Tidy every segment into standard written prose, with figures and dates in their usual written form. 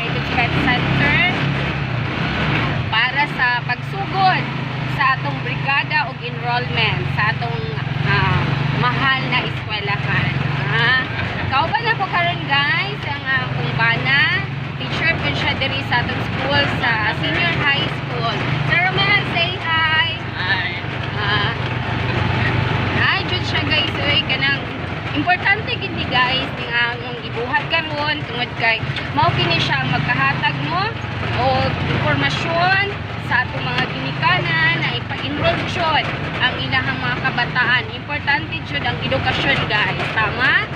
Integrated Pet Center para sa pagsugod sa atong brigada ug enrollment sa atong mahal na eskwelahan. Kauban ako karon guys ang akong bana. Teacher po siya diri sa atong school sa senior high school. Sir Romel, say hi! Hi! Hi, Jud siya guys. Uy, kanang importante gindi guys ning among gibuhat karon tungod kay mao kini siya magkahatag mo o impormasyon sa atong mga ginikanan na ipa-enroll jud ang ilahang mga kabataan. Importante jud ang edukasyon guys. Tama?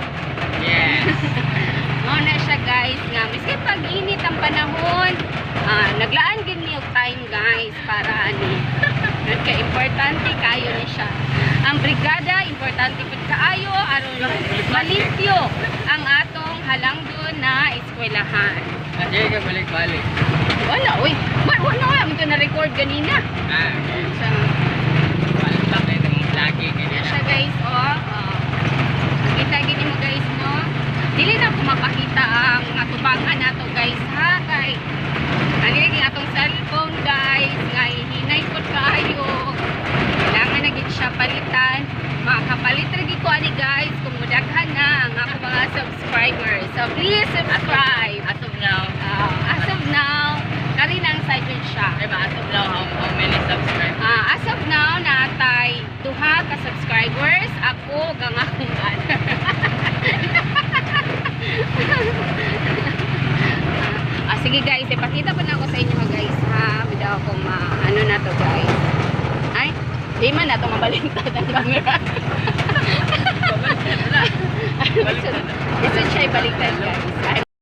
Yes! Mao na siya guys nga miski pag-init ang panahon, naglaan gid niyo time guys para ani. Kaya importante kayo ni siya. Ang brigada importante pud kaayo aron malimpyo ang atong halangdon na eskwelahan. Hindi ka balik-balik. Wala, uy. Wala nga ito na-record ganina. Okay. Siya, Balik lang kayo ng lagi ganyan. siya guys, oh. Kita gini mo guys, no? Dili na ko mapakita ang atubangan nato guys, ha? Kay, nalilaging atong cellphone guys, nga hihinay ko kayo. Kailangan na gid siya palitan. Makapalit lagi ko ani guys, kung mudaghan na ang ako mga subscribers. So please subscribe. As of now, As of now, kari nang side siya. diba, as of now, how many subscribers? As of now, natay duha ka subscribers. Ako, gang akong sige guys, ipakita pa na ako sa inyo guys ha. Bida akong ano na to guys. Ay, di man na ito mabalintad ang camera. Baliktad na. Gusto siya ibaliktad guys.